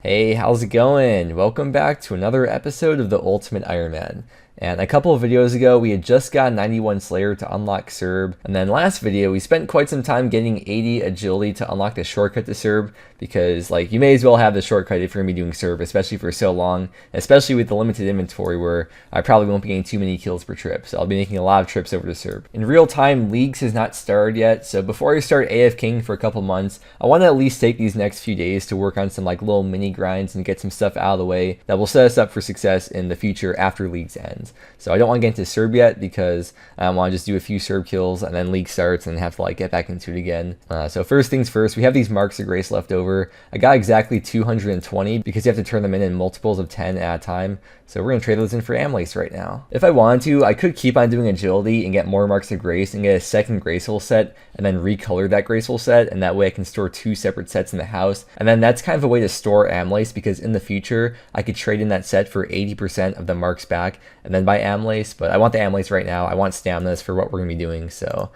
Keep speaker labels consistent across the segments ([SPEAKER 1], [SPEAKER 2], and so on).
[SPEAKER 1] Hey, how's it going? Welcome back to another episode of the Ultimate Ironman. And a couple of videos ago, we had just got 91 Slayer to unlock Serb. And then last video, we spent quite some time getting 80 Agility to unlock the shortcut to Serb. Because, like, you may as well have the shortcut if you're going to be doing Serb, especially for so long. Especially with the limited inventory where I probably won't be getting too many kills per trip. So I'll be making a lot of trips over to Serb. In real time, Leagues has not started yet. So before I start AFKing for a couple months, I want to at least take these next few days to work on some, like, little mini grinds and get some stuff out of the way that will set us up for success in the future after Leagues ends. So I don't want to get into Serb yet because I want to just do a few Serb kills and then League starts and have to like get back into it again. So first things first, we have these Marks of Grace left over. I got exactly 220 because you have to turn them in multiples of 10 at a time. So we're going to trade those in for Amlace right now. If I wanted to, I could keep on doing Agility and get more Marks of Grace and get a second Graceful set and then recolor that Graceful set, and that way I can store two separate sets in the house. And then that's kind of a way to store Amlace because in the future, I could trade in that set for 80% of the marks back and then buy Amlace, but I want the Amlace right now. I want Staminas for what we're going to be doing, so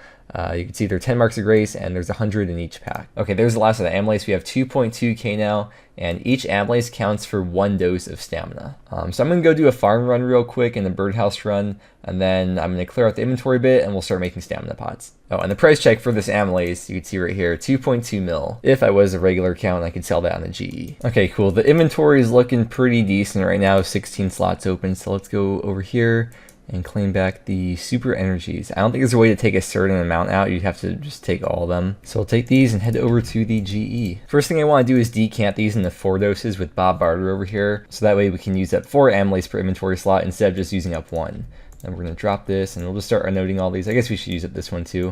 [SPEAKER 1] you can see there are 10 Marks of Grace and there's 100 in each pack. Okay, there's the last of the Amlace. We have 2.2k now, and each Amlace counts for 1 dose of stamina. So I'm going to go do a farm run real quick and a birdhouse run, and then I'm going to clear out the inventory bit and we'll start making stamina pots. Oh, and the price check for this Amlace, you can see right here, 2.2 mil. If I was a regular count, I could sell that on the GE. Okay, cool. The inventory is looking pretty decent right now, 16 slots open, so let's go over here and claim back the super energies. I don't think there's a way to take a certain amount out. You'd have to just take all of them. So I'll take these and head over to the GE. First thing I want to do is decant these into 4 doses with Bob Barter over here. So that way we can use up 4 Amlace per inventory slot instead of just using up 1. Then we're going to drop this and we'll just start unnoting all these. I guess we should use up this one too.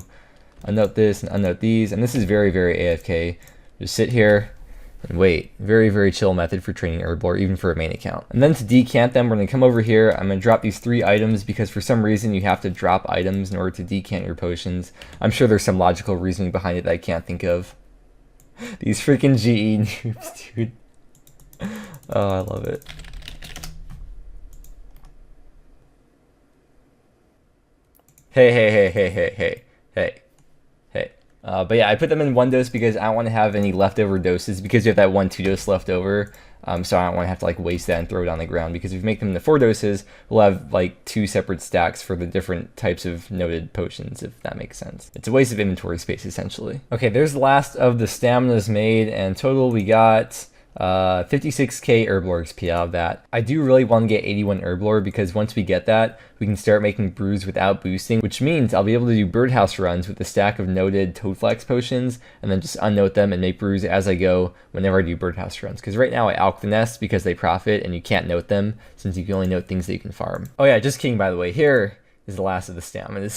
[SPEAKER 1] Unnote this and unnote these. And this is very, very AFK. Just sit here and wait. Very, very chill method for training Herblore, even for a main account. And then to decant them, we're going to come over here. I'm going to drop these 3 items because for some reason you have to drop items in order to decant your potions. I'm sure there's some logical reasoning behind it that I can't think of. These freaking GE noobs, dude. Oh, I love it. Hey. But yeah, I put them in 1 dose because I don't want to have any leftover doses because you have that 1-2 dose left over. So I don't want to have to like waste that and throw it on the ground, because if we make them into 4 doses, we'll have like 2 separate stacks for the different types of noted potions, if that makes sense. It's a waste of inventory space essentially. Okay, there's the last of the staminas made, and total we got 56k Herblore XP out of that. I do really want to get 81 Herblore because once we get that, we can start making brews without boosting, which means I'll be able to do birdhouse runs with a stack of noted Toadflax potions and then just unnote them and make brews as I go whenever I do birdhouse runs. Because right now I alch the nest because they profit and you can't note them since you can only note things that you can farm. Oh yeah, just kidding, by the way. Here is the last of the stamina.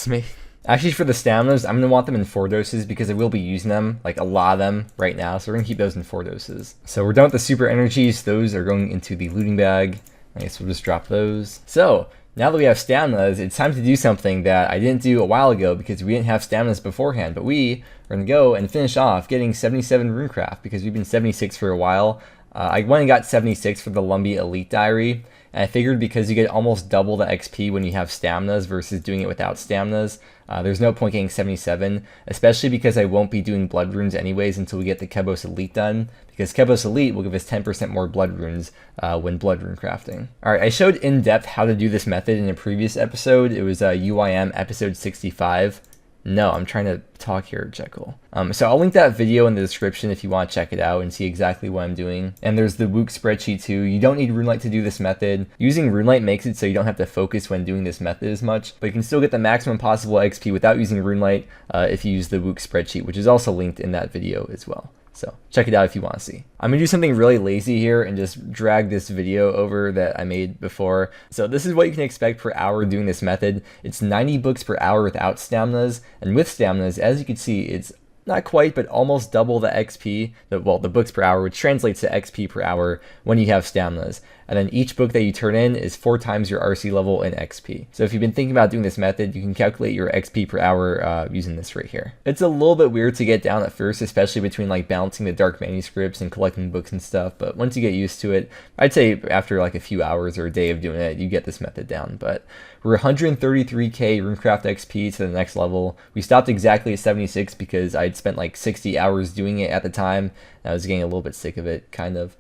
[SPEAKER 1] Actually, for the staminas, I'm going to want them in 4 doses because I will be using them, like a lot of them right now. So we're going to keep those in 4 doses. So we're done with the super energies. Those are going into the looting bag. I guess we'll just drop those. So now that we have staminas, it's time to do something that I didn't do a while ago because we didn't have staminas beforehand. But we are going to go and finish off getting 77 Runecraft because we've been 76 for a while. I went and got 76 for the Lumbee Elite Diary. And I figured because you get almost double the XP when you have staminas versus doing it without staminas, there's no point getting 77, especially because I won't be doing blood runes anyways until we get the Kebos Elite done, because Kebos Elite will give us 10% more blood runes when blood rune crafting. Alright, I showed in depth how to do this method in a previous episode. It was UIM episode 65. No, I'm trying to talk here, Jekyll. So I'll link that video in the description if you want to check it out and see exactly what I'm doing. And there's the Wook spreadsheet too. You don't need Runelight to do this method. Using Runelight makes it so you don't have to focus when doing this method as much, but you can still get the maximum possible XP without using Runelight if you use the Wook spreadsheet, which is also linked in that video as well. So check it out if you want to see. I'm going to do something really lazy here and just drag this video over that I made before. So this is what you can expect per hour doing this method. It's 90 books per hour without staminas, and with staminas, as you can see, it's not quite, but almost double the XP, the books per hour, which translates to XP per hour when you have staminas. And then each book that you turn in is 4 times your RC level in XP. So if you've been thinking about doing this method, you can calculate your XP per hour using this right here. It's a little bit weird to get down at first, especially between like balancing the dark manuscripts and collecting books and stuff. But once you get used to it, I'd say after like a few hours or a day of doing it, you get this method down. But we're 133k Runecraft XP to the next level. We stopped exactly at 76 because I'd spent like 60 hours doing it at the time. And I was getting a little bit sick of it, kind of.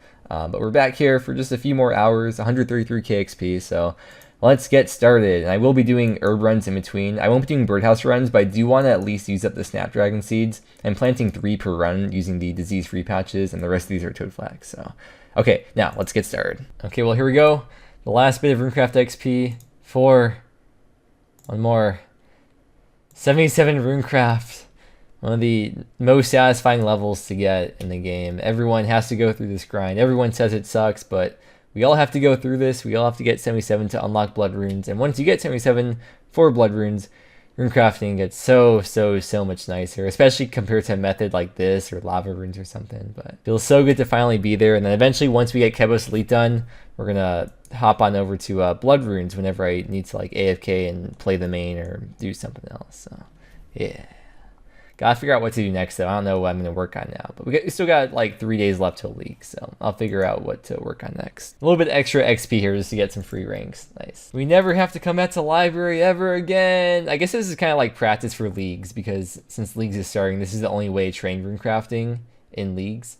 [SPEAKER 1] But we're back here for just a few more hours, 133k XP, so let's get started. And I will be doing herb runs in between. I won't be doing birdhouse runs, but I do want to at least use up the snapdragon seeds. I'm planting 3 per run using the disease-free patches, and the rest of these are toad flags. So, okay, now let's get started. Okay, well here we go. The last bit of Runecraft XP. 4. One more. 77 Runecraft. One of the most satisfying levels to get in the game. Everyone has to go through this grind. Everyone says it sucks, but we all have to go through this. We all have to get 77 to unlock blood runes. And once you get 77 for blood runes, Runecrafting gets so much nicer, especially compared to a method like this or lava runes or something. But it feels so good to finally be there. And then eventually, once we get Kebos Elite done, we're gonna hop on over to blood runes whenever I need to like AFK and play the main or do something else. So yeah. Gotta figure out what to do next though. I don't know what I'm gonna work on now, but we still got like 3 days left till league, so I'll figure out what to work on next. A little bit extra XP here just to get some free ranks. Nice. We never have to come back to library ever again. I guess this is kind of like practice for leagues, because since leagues is starting, this is the only way to train Runecrafting in leagues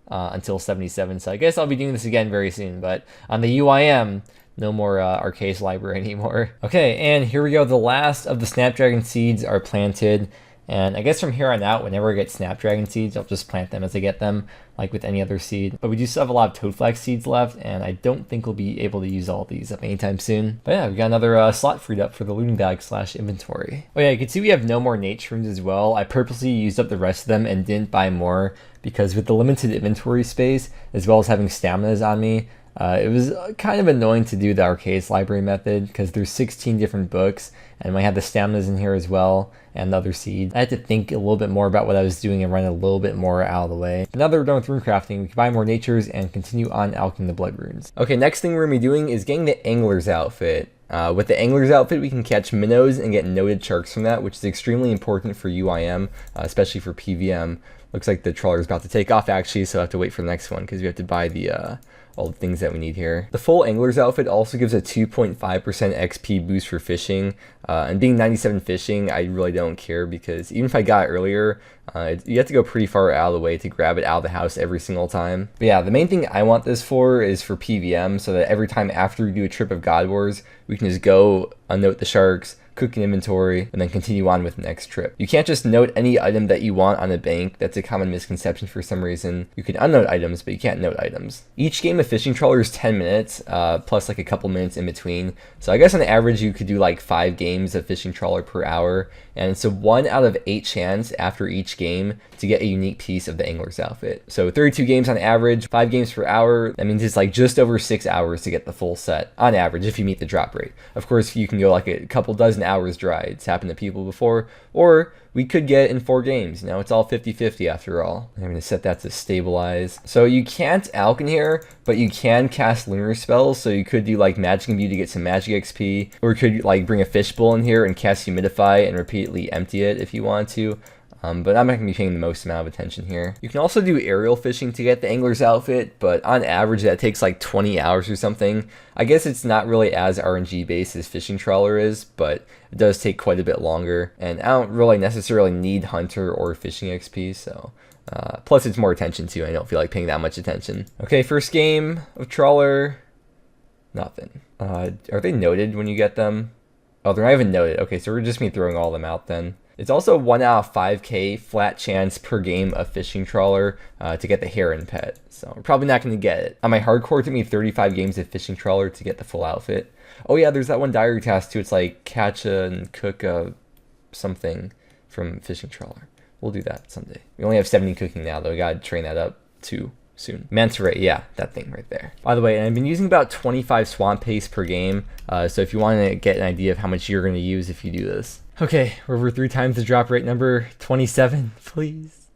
[SPEAKER 1] until 77. So I guess I'll be doing this again very soon, but on the UIM, no more Arcade library anymore. Okay, and here we go. The last of the Snapdragon seeds are planted. And I guess from here on out, whenever I get Snapdragon seeds, I'll just plant them as I get them, like with any other seed. But we do still have a lot of toad flag seeds left, and I don't think we'll be able to use all these up anytime soon. But yeah, we got another slot freed up for the looting bag / inventory. Oh yeah, you can see we have no more nature runes as well. I purposely used up the rest of them and didn't buy more, because with the limited inventory space, as well as having staminas on me, it was kind of annoying to do the Arcades library method, because there's 16 different books, and I had the staminas in here as well, and the other seeds. I had to think a little bit more about what I was doing and run a little bit more out of the way. But now that we're done with Runecrafting, we can buy more natures and continue on alcheming the blood runes. Okay, next thing we're going to be doing is getting the Angler's outfit. With the Angler's outfit, we can catch minnows and get noted sharks from that, which is extremely important for UIM, especially for PVM. Looks like the trawler's about to take off actually, so I have to wait for the next one because we have to buy the all the things that we need here. The full Angler's outfit also gives a 2.5% XP boost for fishing, and being 97 fishing, I really don't care, because even if I got it earlier, you have to go pretty far out of the way to grab it out of the house every single time. But yeah, the main thing I want this for is for PVM, so that every time after we do a trip of God Wars, we can just go unnote the sharks, cook an inventory, and then continue on with the next trip. You can't just note any item that you want on a bank. That's a common misconception for some reason. You can unnote items, but you can't note items. Each game of fishing trawler is 10 minutes, plus like a couple minutes in between. So I guess on average you could do like 5 games of fishing trawler per hour, and it's a 1 out of 8 chance after each game to get a unique piece of the Angler's outfit. So 32 games on average, 5 games per hour. That means it's like just over 6 hours to get the full set on average if you meet the drop rate. Of course, you can go like a couple dozen hours dry. It's happened to people before, or we could get in 4 games. You know, it's all 50-50 after all. I'm going to set that to stabilize. So you can't alch in here, but you can cast lunar spells. So you could do like Magic Imbue to get some magic XP, or you could like bring a fishbowl in here and cast Humidify and repeatedly empty it if you want to. But I'm not going to be paying the most amount of attention here. You can also do aerial fishing to get the Angler's outfit, but on average that takes like 20 hours or something. I guess it's not really as RNG based as fishing trawler is, but it does take quite a bit longer. And I don't really necessarily need hunter or fishing XP, so plus it's more attention too. I don't feel like paying that much attention. Okay, first game of trawler, nothing. Are they noted when you get them? Oh, they're not even noted. Okay, so we're just going to be throwing all of them out then. It's also 1 out of 5k flat chance per game of fishing trawler to get the heron pet. So we're probably not going to get it. On my hardcore, it took me 35 games of fishing trawler to get the full outfit. Oh yeah, there's that one diary task too. It's like catch and cook something from fishing trawler. We'll do that someday. We only have 70 cooking now though. We got to train that up too soon. Manta ray, yeah, that thing right there. By the way, and I've been using about 25 swamp paste per game. So if you want to get an idea of how much you're going to use if you do this. Okay, we're over 3 times the drop rate number, 27, please.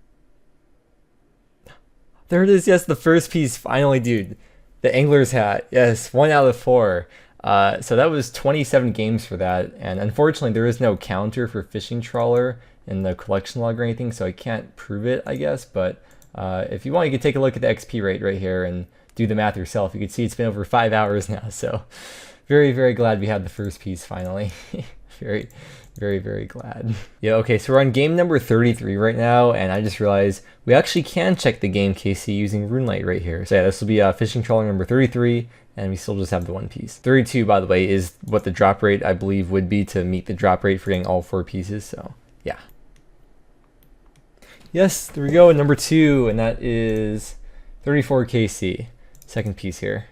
[SPEAKER 1] There it is, yes, the first piece, finally, dude. The Angler's hat, yes, 1 out of 4. So that was 27 games for that, and unfortunately there is no counter for fishing trawler in the collection log or anything, so I can't prove it, I guess, but if you want, you can take a look at the XP rate right here and do the math yourself. You can see it's been over 5 hours now, so very, very glad we had the first piece finally. Very, very, very glad. Yeah, okay, so we're on game number 33 right now, and I just realized we actually can check the game KC using Runelight right here. So yeah, this will be fishing trawler number 33, and we still just have the one piece. 32, by the way, is what the drop rate, I believe, would be to meet the drop rate for getting all 4 pieces, so yeah. Yes, there we go, number 2, and that is 34 KC. Second piece here.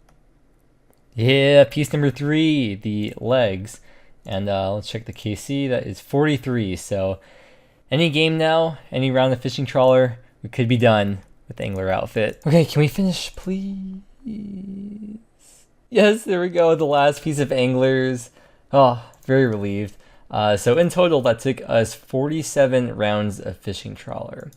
[SPEAKER 1] Yeah, piece number 3, the legs. And let's check the KC, that is 43. So any game now, any round of fishing trawler, we could be done with the angler outfit. Okay, can we finish, please? Yes, there we go, the last piece of anglers. Oh, very relieved. So in total, that took us 47 rounds of fishing trawler.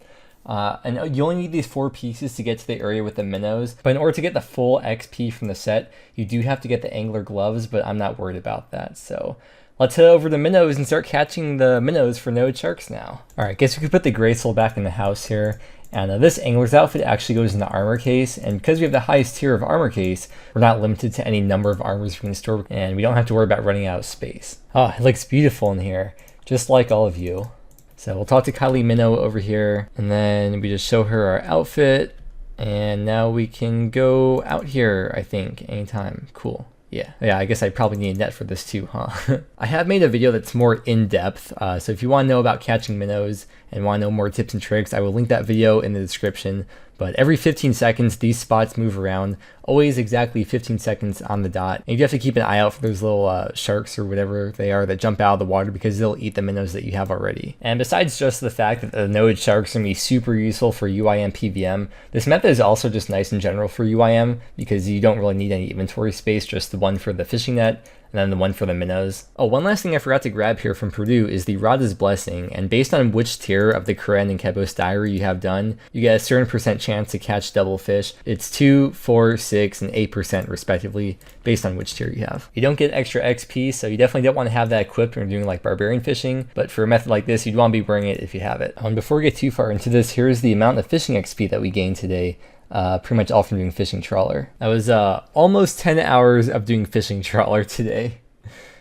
[SPEAKER 1] And you only need these 4 pieces to get to the area with the minnows. But in order to get the full XP from the set, you do have to get the angler gloves, but I'm not worried about that. So let's head over to minnows and start catching the minnows for node sharks now. All right, guess we could put the gray soul back in the house here. And this angler's outfit actually goes in the armor case. And because we have the highest tier of armor case, we're not limited to any number of armors we can store. And we don't have to worry about running out of space. Oh, it looks beautiful in here, just like all of you. So we'll talk to Kylie Minnow over here, and then we just show her our outfit, and now we can go out here, I think, anytime. Cool. Yeah, I guess I probably need a net for this too, huh? I have made a video that's more in-depth, so if you want to know about catching minnows and want to know more tips and tricks, I will link that video in the description. But every 15 seconds, these spots move around, always exactly 15 seconds on the dot. And you have to keep an eye out for those little sharks or whatever they are that jump out of the water, because they'll eat the minnows that you have already. And besides just the fact that the node sharks are going to be super useful for UIM PVM, this method is also just nice in general for UIM, because you don't really need any inventory space, just the one for the fishing net, and then the one for the minnows. Oh, one last thing I forgot to grab here from Purdue is the Rada's Blessing, and based on which tier of the Karen and Kebos diary you have done, you get a certain percent chance to catch double fish. It's 2, 4, 6, and 8% respectively, based on which tier you have. You don't get extra XP, so you definitely don't want to have that equipped when you're doing like barbarian fishing, but for a method like this, you'd want to be wearing it if you have it. Before we get too far into this, here's the amount of fishing XP that we gained today. Pretty much all from doing fishing trawler. That was almost 10 hours of doing fishing trawler today.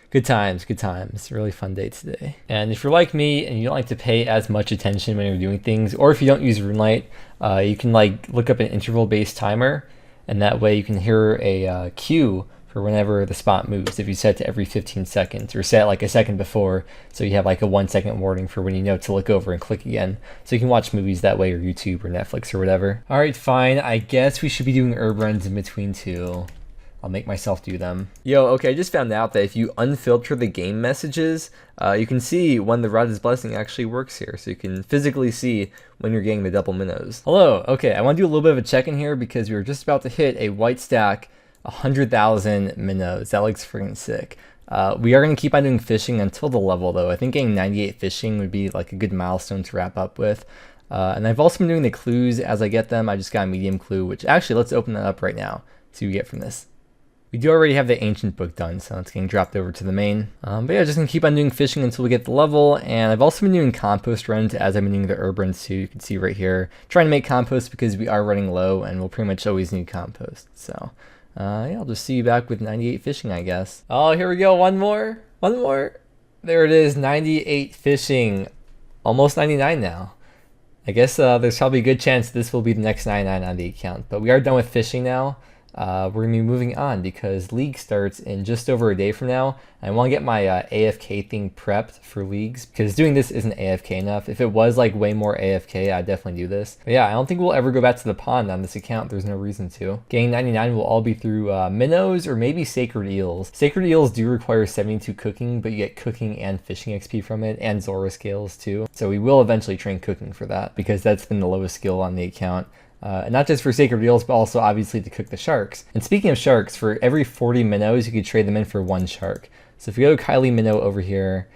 [SPEAKER 1] Good times, good times. Really fun day today. And if you're like me and you don't like to pay as much attention when you're doing things, or if you don't use Runelight, you can like look up an interval-based timer, and that way you can hear a cue for whenever the spot moves. If you set to every 15 seconds, or set like a second before, so you have like a 1 second warning for when you know to look over and click again. So you can watch movies that way, or YouTube or Netflix or whatever. All right, fine. I guess we should be doing herb runs in between too. I'll make myself do them. Yo, okay, I just found out that if you unfilter the game messages, you can see when the Rada's Blessing actually works here. So you can physically see when you're getting the double minnows. Hello, okay, I want to do a little bit of a check-in here, because we were just about to hit a white stack 100,000 minnows. That looks freaking sick. We are going to keep on doing fishing until the level, though. I think getting 98 fishing would be like a good milestone to wrap up with. And I've also been doing the clues as I get them. I just got a medium clue, which actually, let's open that up right now, see what we get from this. We do already have the ancient book done, so it's getting dropped over to the main. But yeah, just gonna keep on doing fishing until we get the level, and I've also been doing compost runs as I've been doing the herb runs too. You can see right here, trying to make compost because we are running low, and we'll pretty much always need compost. So yeah, I'll just see you back with 98 fishing, I guess. Oh, here we go, one more. There it is, 98 fishing, almost 99 now. I guess there's probably a good chance this will be the next 99 on the account, but we are done with fishing now. We're going to be moving on because League starts in just over a day from now. I want to get my AFK thing prepped for Leagues, because doing this isn't AFK enough. If it was like way more AFK, I'd definitely do this. But yeah, I don't think we'll ever go back to the pond on this account. There's no reason to. Getting 99 will all be through minnows or maybe sacred eels. Sacred eels do require 72 cooking, but you get cooking and fishing XP from it, and Zora scales too. So we will eventually train cooking for that, because that's been the lowest skill on the account. And not just for sacred eels, but also obviously to cook the sharks. And speaking of sharks, for every 40 minnows, you could trade them in for 1 shark. So if you go to Kylie Minnow over here,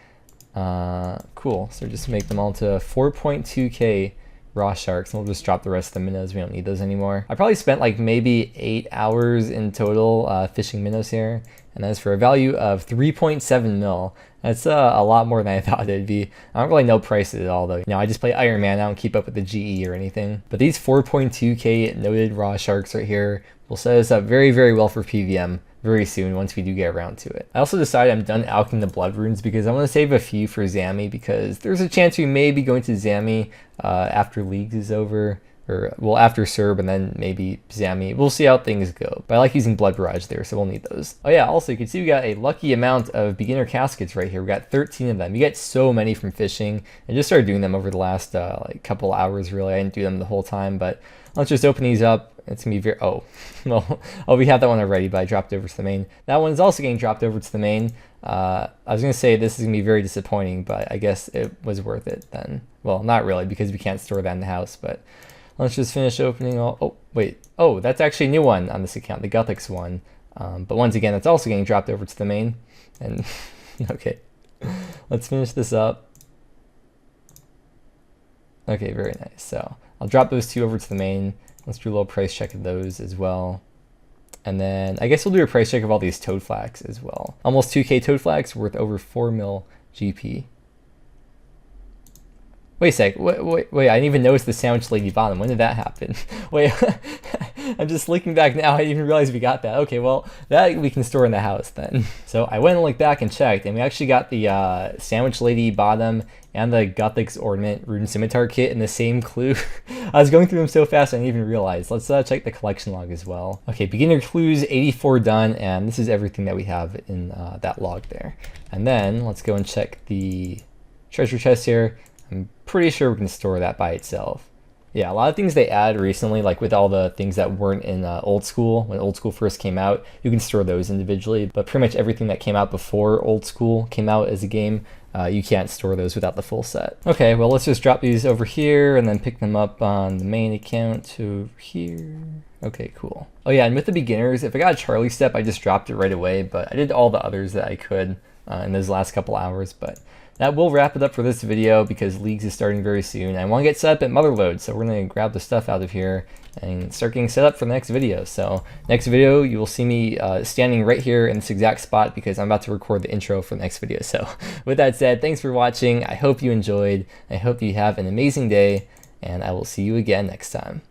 [SPEAKER 1] cool. So just make them all to 4.2k raw sharks, and we'll just drop the rest of the minnows. We don't need those anymore. I probably spent like maybe 8 hours in total fishing minnows here, and that's for a value of 3.7 mil. That's a lot more than I thought it'd be. I don't really know prices at all though. I just play Ironman. I don't keep up with the GE or anything. But these 4.2k noted raw sharks right here, will set us up very, very well for PVM very soon once we do get around to it. I also decided I'm done alching the blood runes because I want to save a few for Zammy, because there's a chance we may be going to Zammy after Leagues is over. Or, well, after Serb and then maybe Zammy. We'll see how things go. But I like using Blood Barrage there, so we'll need those. Oh yeah, also you can see we got a lucky amount of beginner caskets right here. We got 13 of them. You get so many from fishing. I just started doing them over the last like couple hours, really. I didn't do them the whole time, but let's just open these up. It's gonna be very, oh, well, we have that one already, but I dropped over to the main. That one is also getting dropped over to the main. I was gonna say this is gonna be very disappointing, but I guess it was worth it then. Well, not really, because we can't store that in the house, but let's just finish opening all, oh, wait. Oh, that's actually a new one on this account, the Guthix one. But once again, that's also getting dropped over to the main. And, okay, let's finish this up. Okay, very nice. So I'll drop those two over to the main. Let's do a little price check of those as well. And then I guess we'll do a price check of all these toad flax as well. Almost 2K toad flax worth over 4 mil GP. Wait a sec, wait, I didn't even notice the sandwich lady bottom. When did that happen? Wait, I'm just looking back now, I didn't even realize we got that. Okay, well, that we can store in the house then. So I went and looked back and checked, and we actually got the sandwich lady bottom and the Guthix ornament rune scimitar kit in the same clue. I was going through them so fast I didn't even realize. Let's check the collection log as well. Okay, beginner clues 84 done, and this is everything that we have in that log there. And then let's go and check the treasure chest here. I'm pretty sure we can store that by itself. Yeah, a lot of things they add recently, like with all the things that weren't in Old School, when Old School first came out, you can store those individually, but pretty much everything that came out before Old School came out as a game, you can't store those without the full set. Okay, well, let's just drop these over here and then pick them up on the main account to here. Okay, cool. Oh yeah, and with the beginners, if I got a Charlie step, I just dropped it right away, but I did all the others that I could in those last couple hours, but that will wrap it up for this video because Leagues is starting very soon. I want to get set up at Motherload, so we're going to grab the stuff out of here and start getting set up for the next video. So next video, you will see me standing right here in this exact spot because I'm about to record the intro for the next video. So with that said, thanks for watching. I hope you enjoyed. I hope you have an amazing day, and I will see you again next time.